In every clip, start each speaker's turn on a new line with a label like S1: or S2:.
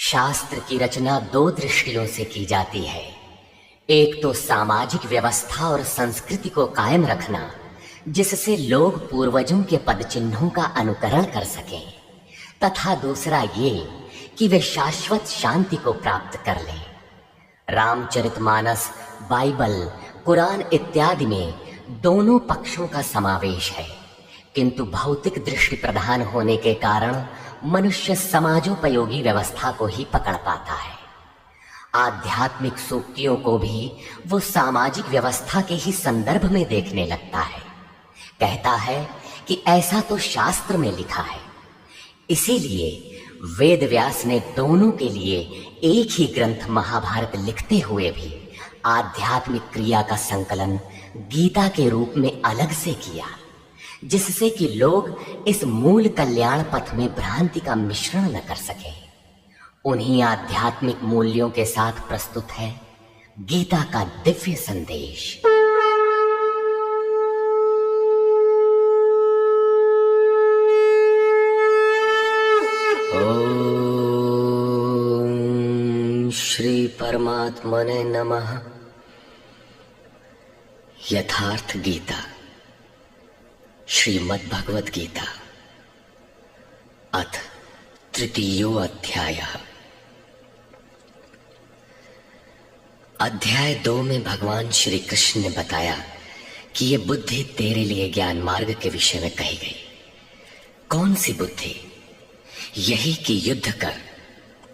S1: शास्त्र की रचना दो दृष्टियों से की जाती है। एक तो सामाजिक व्यवस्था और संस्कृति को कायम रखना, जिससे लोग पूर्वजों के पदचिन्हों का अनुकरण कर सकें, तथा दूसरा ये कि वे शाश्वत शांति को प्राप्त कर लें। रामचरितमानस, बाइबल, कुरान इत्यादि में दोनों पक्षों का समावेश है, किंतु भौतिक दृष्टि प्रधान होने के कारण मनुष्य समाजोपयोगी व्यवस्था को ही पकड़ पाता है। आध्यात्मिक सूक्तियों को भी वो सामाजिक व्यवस्था के ही संदर्भ में देखने लगता है। कहता है कि ऐसा तो शास्त्र में लिखा है। इसीलिए वेद व्यास ने दोनों के लिए एक ही ग्रंथ महाभारत लिखते हुए भी आध्यात्मिक क्रिया का संकलन गीता के रूप में अलग से किया, जिससे कि लोग इस मूल कल्याण पथ में भ्रांति का मिश्रण न कर सके। उन्हीं आध्यात्मिक मूल्यों के साथ प्रस्तुत है गीता का दिव्य संदेश। ओम श्री परमात्मने नमः। यथार्थ गीता, श्रीमद् भगवद गीता, अथ तृतीयो अध्यायः। अध्याय 2 में भगवान श्री कृष्ण ने बताया कि ये बुद्धि तेरे लिए ज्ञान मार्ग के विषय में कही गई। कौन सी बुद्धि? यही कि युद्ध कर,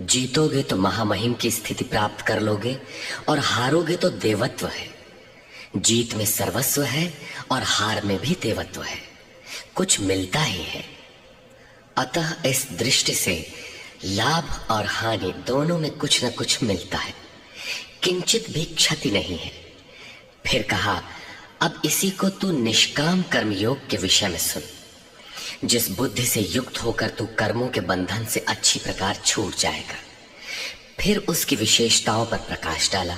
S1: जीतोगे तो महामहिम की स्थिति प्राप्त कर लोगे और हारोगे तो देवत्व है। जीत में सर्वस्व है और हार में भी देवत्व है, कुछ मिलता ही है। अतः इस दृष्टि से लाभ और हानि दोनों में कुछ न कुछ मिलता है, किंचित भी क्षति नहीं है। फिर कहा, अब इसी को तू निष्काम कर्मयोग के विषय में सुन। जिस बुद्धि से युक्त होकर तू कर्मों के बंधन से अच्छी प्रकार छूट जाएगा। फिर उसकी विशेषताओं पर प्रकाश डाला।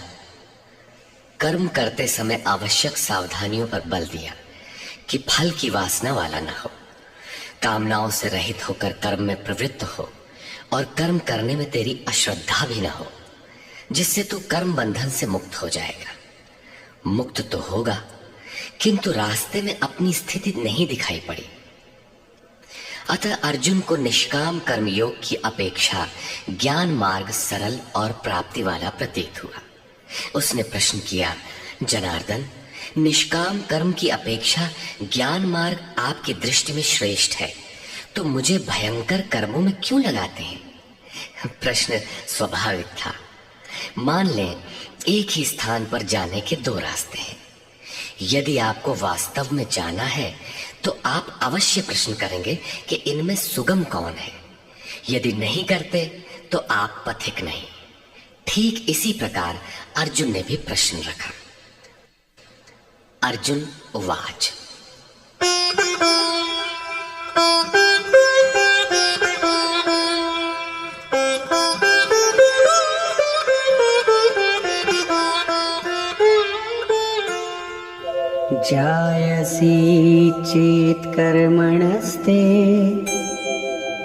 S1: कर्म करते समय आवश्यक सावधानियों पर बल दिया कि फल की वासना वाला न हो, कामनाओं से रहित होकर कर्म में प्रवृत्त हो और कर्म करने में तेरी अश्रद्धा भी न हो, जिससे तू कर्म बंधन से मुक्त हो जाएगा। मुक्त तो होगा, किंतु रास्ते में अपनी स्थिति नहीं दिखाई पड़ी। अतः अर्जुन को निष्काम कर्मयोग की अपेक्षा ज्ञान मार्ग सरल और प्राप्ति वाला प्रतीत हुआ। उसने प्रश्न किया, जनार्दन, निष्काम कर्म की अपेक्षा ज्ञान मार्ग आपकी दृष्टि में श्रेष्ठ है, तो मुझे भयंकर कर्मों में क्यों लगाते हैं? प्रश्न स्वाभाविक था। मान लें एक ही स्थान पर जाने के दो रास्ते हैं। यदि आपको वास्तव में जाना है तो आप अवश्य प्रश्न करेंगे कि इनमें सुगम कौन है। यदि नहीं करते तो आप पथिक नहीं। ठीक इसी प्रकार अर्जुन ने भी प्रश्न रखा। अर्जुन उवाच,
S2: जायसी चेत् कर्मणस्ते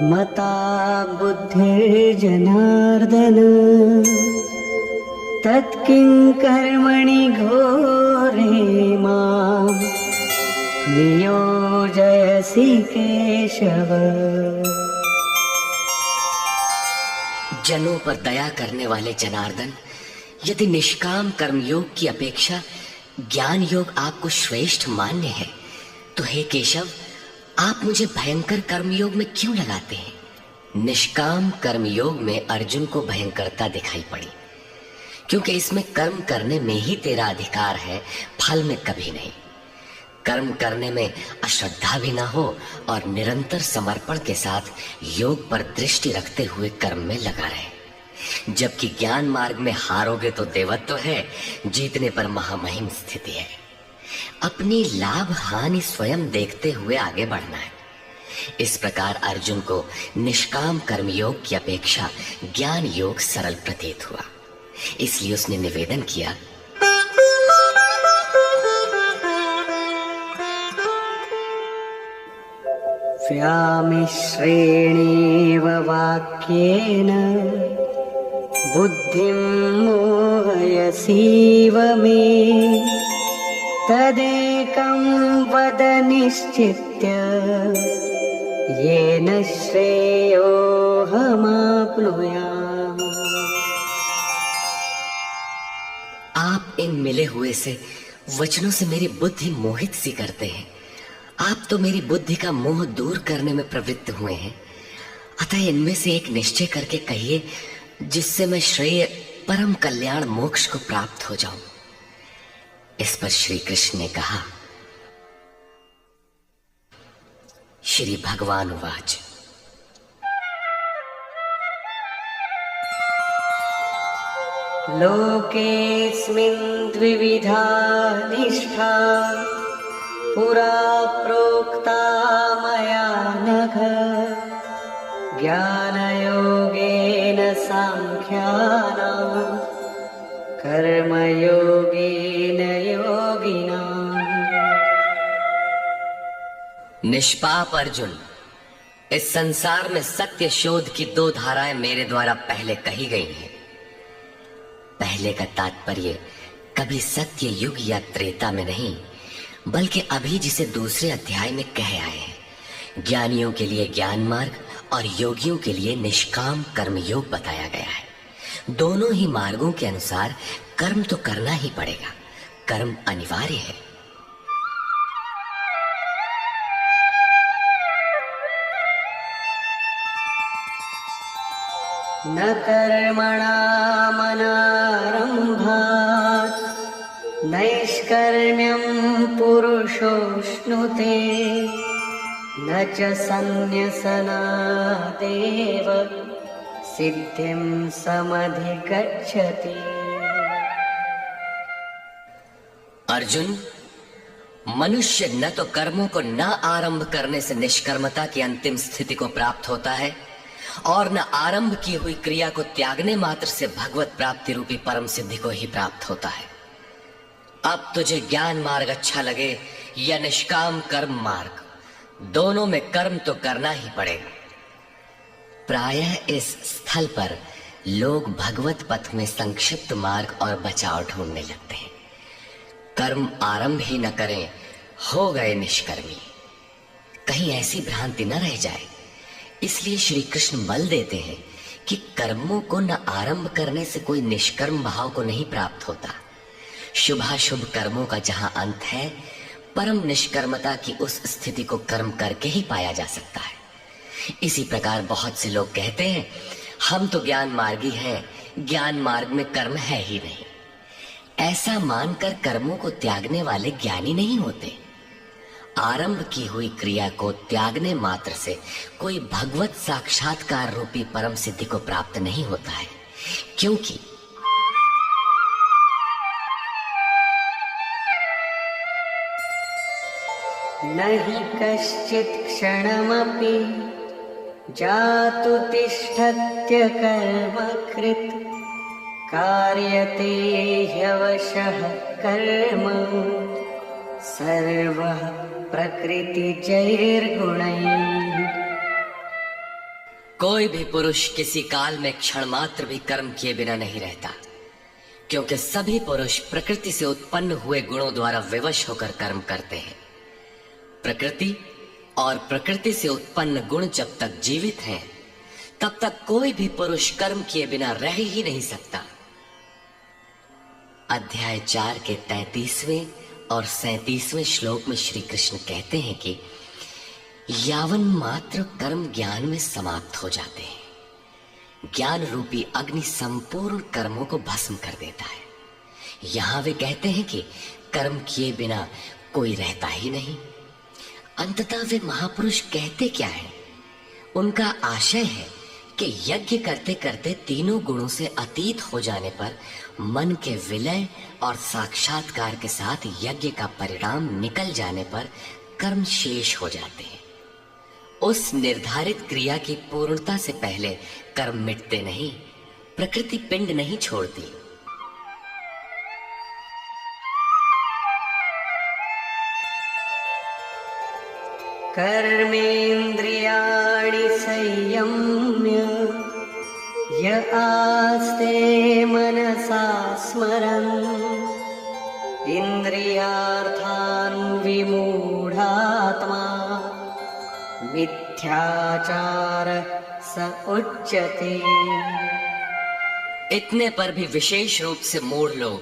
S2: मता बुद्धिर्जनार्दन तत्किं कर्मणि घोरे मां नियोजयसि केशव।
S1: जनों पर दया करने वाले जनार्दन, यदि निष्काम कर्मयोग की अपेक्षा ज्ञान योग आपको श्रेष्ठ मान्य है, तो हे केशव, आप मुझे भयंकर कर्मयोग में क्यों लगाते हैं? निष्काम कर्मयोग में अर्जुन को भयंकरता दिखाई पड़ी, क्योंकि इसमें कर्म करने में ही तेरा अधिकार है, फल में कभी नहीं। कर्म करने में अश्रद्धा भी ना हो और निरंतर समर्पण के साथ योग पर दृष्टि रखते हुए कर्म में लगा रहे। जबकि ज्ञान मार्ग में हारोगे तो देवत्व है, जीतने पर महामहिम स्थिति है। अपनी लाभ हानि स्वयं देखते हुए आगे बढ़ना है। इस प्रकार अर्जुन को निष्काम कर्मयोग की अपेक्षा ज्ञान योग सरल प्रतीत हुआ। इसलिए उसने निवेदन किया,
S2: व्यामिश्रेणेव वाक्येन बुद्धिं मोहयसीव मे तदेकं वद निश्चित्य येन श्रेयोऽहमाप्नुयाम्।
S1: आप इन मिले हुए से वचनों से मेरी बुद्धि मोहित सी करते हैं। आप तो मेरी बुद्धि का मोह दूर करने में प्रवृत्त हुए हैं, अतः इनमें से एक निश्चय करके कहिए जिससे मैं श्रेय परम कल्याण मोक्ष को प्राप्त हो जाऊं। इस पर श्री कृष्ण ने कहा, श्री भगवान उवाच,
S2: लोकेऽस्मिन् द्विविधा निष्ठा पुरा प्रोक्ता मया नघ ज्ञानयोगेन साङ्ख्यानां कर्मयोगेन योगिनाम्।
S1: निष्पाप अर्जुन, इस संसार में सत्य शोध की दो धाराएं मेरे द्वारा पहले कही गई हैं। पहले का तात्पर्य कभी सत्य युग या त्रेता में नहीं, बल्कि अभी जिसे दूसरे अध्याय में कह आए हैं। ज्ञानियों के लिए ज्ञान मार्ग और योगियों के लिए निष्काम कर्म योग बताया गया है। दोनों ही मार्गों के अनुसार कर्म तो करना ही पड़ेगा, कर्म अनिवार्य है।
S2: न कर्मणामनारम्भात् नैष्कर्म्यं पुरुषोऽश्नुते न च सन्न्यसनादेव सिद्धिं समधिगच्छति।
S1: अर्जुन, मनुष्य न तो कर्मों को न आरंभ करने से निष्कर्मता की अंतिम स्थिति को प्राप्त होता है और न आरंभ की हुई क्रिया को त्यागने मात्र से भगवत प्राप्ति रूपी परम सिद्धि को ही प्राप्त होता है। अब तुझे ज्ञान मार्ग अच्छा लगे या निष्काम कर्म मार्ग, दोनों में कर्म तो करना ही पड़ेगा। प्रायः इस स्थल पर लोग भगवत पथ में संक्षिप्त मार्ग और बचाव ढूंढने लगते हैं। कर्म आरंभ ही न करें, हो गए निष्कर्मी। कहीं ऐसी भ्रांति न रह जाए, इसलिए श्री कृष्ण बल देते हैं कि कर्मों को न आरंभ करने से कोई निष्कर्म भाव को नहीं प्राप्त होता। शुभाशुभ कर्मों का जहां अंत है, परम निष्कर्मता की उस स्थिति को कर्म करके ही पाया जा सकता है। इसी प्रकार बहुत से लोग कहते हैं, हम तो ज्ञान मार्गी हैं, ज्ञान मार्ग में कर्म है ही नहीं। ऐसा मानकर कर्मों को त्यागने वाले ज्ञानी नहीं होते। आरंभ की हुई क्रिया को त्यागने मात्र से कोई भगवत साक्षात्कार रूपी परम सिद्धि को प्राप्त नहीं होता है, क्योंकि
S2: न हि कश्चित् क्षणमपि जातु तिष्ठत्य कर्मकृत् कार्यते ह्यवशः कर्म सर्वः प्रकृतिजैर्गुणैः।
S1: कोई भी पुरुष किसी काल में क्षण मात्र भी कर्म किए बिना नहीं रहता, क्योंकि सभी पुरुष प्रकृति से उत्पन्न हुए गुणों द्वारा विवश होकर कर्म करते हैं। प्रकृति और प्रकृति से उत्पन्न गुण जब तक जीवित हैं, तब तक कोई भी पुरुष कर्म किए बिना रह ही नहीं सकता। अध्याय 4 के 33वें और 37वें श्लोक में श्री कृष्ण कहते हैं कि यावन मात्र कर्म ज्ञान में समाप्त हो जाते हैं, ज्ञान रूपी अग्नि संपूर्ण कर्मों को भस्म कर देता है। यहां वे कहते हैं कि कर्म किए बिना कोई रहता ही नहीं। अंततः वे महापुरुष कहते क्या है? उनका आशय है कि यज्ञ करते करते तीनों गुणों से अतीत हो जाने पर मन के विलय और साक्षात्कार के साथ यज्ञ का परिणाम निकल जाने पर कर्म शेष हो जाते हैं। उस निर्धारित क्रिया की पूर्णता से पहले कर्म मिटते नहीं, प्रकृति पिंड नहीं छोड़ती।
S2: कर्मेन्द्रियाणि संयम्य य आस्ते मनसा स्मरन् इन्द्रियार्थान् विमूढात्मा मिथ्याचार स उच्यते।
S1: इतने पर भी विशेष रूप से मूढ़ लोग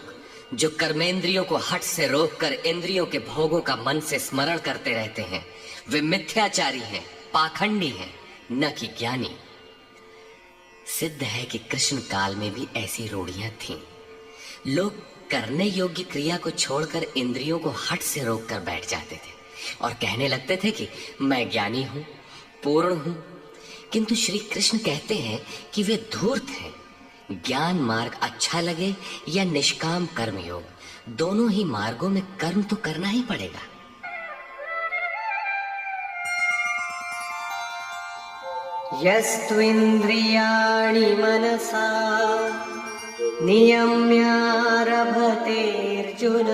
S1: जो कर्मेंद्रियों को हठ से रोककर इंद्रियों के भोगों का मन से स्मरण करते रहते हैं, वे मिथ्याचारी हैं, पाखंडी हैं, न कि ज्ञानी। सिद्ध है कि कृष्ण काल में भी ऐसी रूढ़ियां थीं। लोग करने योग्य क्रिया को छोड़कर इंद्रियों को हठ से रोककर बैठ जाते थे और कहने लगते थे कि मैं ज्ञानी हूं, पूर्ण हूं। किंतु श्री कृष्ण कहते हैं कि वे धूर्त हैं। ज्ञान मार्ग अच्छा लगे या निष्काम कर्म योग, दोनों ही मार्गों में कर्म तो करना ही पड़ेगा।
S2: यस्त्विन्द्रियाणि मनसा नियम्यारभतेऽर्जुन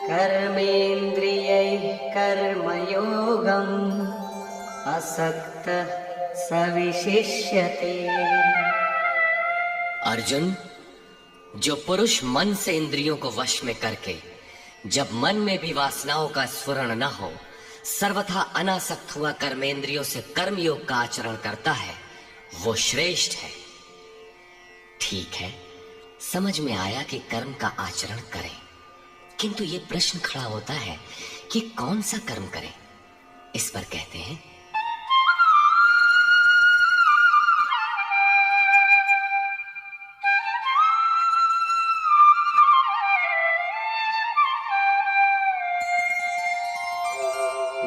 S2: कर्मेन्द्रियैः कर्मयोगम् असक्तः स विशिष्यते।
S1: अर्जुन, जो पुरुष मन से इंद्रियों को वश में करके जब मन में भी वासनाओं का स्फुरण न हो सर्वथा अनासक्त हुआ कर्मेंद्रियों से कर्मयोग का आचरण करता है, वो श्रेष्ठ है। ठीक है, समझ में आया कि कर्म का आचरण करें, किंतु ये प्रश्न खड़ा होता है कि कौन सा कर्म करें। इस पर कहते हैं,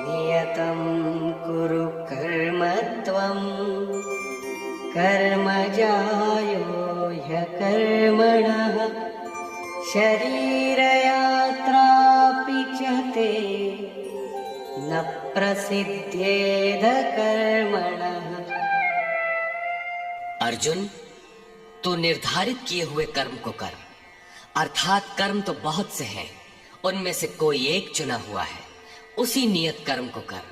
S2: नियतं कुरु कर्म त्वं कर्मजायो ह्यकर्मणः शरीरयात्रापि च ते न प्रसिद्ध्येद कर्मणः।
S1: अर्जुन, तू निर्धारित किए हुए कर्म को कर, अर्थात कर्म तो बहुत से हैं, उनमें से कोई एक चुना हुआ है, उसी नियत कर्म को कर।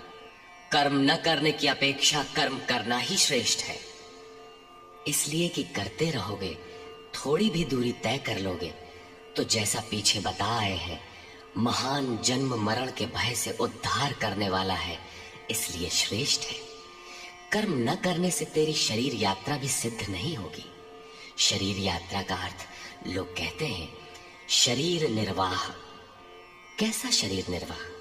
S1: कर्म न करने की अपेक्षा कर्म करना ही श्रेष्ठ है, इसलिए कि करते रहोगे, थोड़ी भी दूरी तय कर लोगे तो जैसा पीछे बता आए हैं, महान जन्म मरण के भय से उद्धार करने वाला है, इसलिए श्रेष्ठ है। कर्म न करने से तेरी शरीर यात्रा भी सिद्ध नहीं होगी। शरीर यात्रा का अर्थ लोग कहते हैं शरीर निर्वाह। कैसा शरीर निर्वाह?